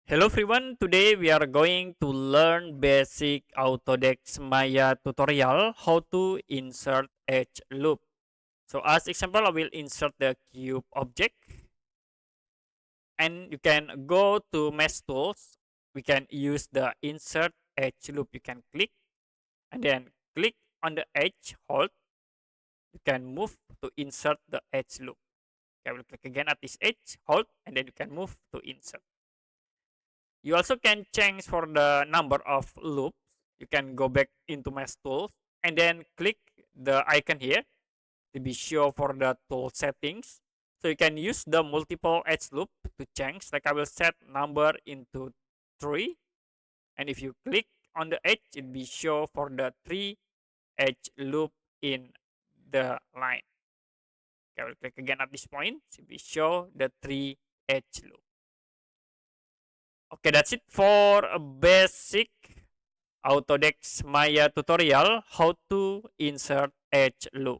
Hello everyone, today we are going to learn basic Autodesk Maya tutorial how to insert edge loop. So as example, I will insert the cube object and you can go to mesh tools. We can use the insert edge loop. You can click and then click on the edge, hold. You can move to insert the edge loop. Okay, I will click again at this edge, hold, and then you can move to insert. You also can change for the number of loops. You can go back into mesh tools and then click the icon here to be sure for the tool settings. So you can use the multiple edge loop to change. Like I will set number into 3, and if you click on the edge, it be show for the 3 edge loop in the line. Okay, I will click again at this point to be show the 3 edge loop. Okay, that's it for a basic Autodesk Maya tutorial how to insert edge loop.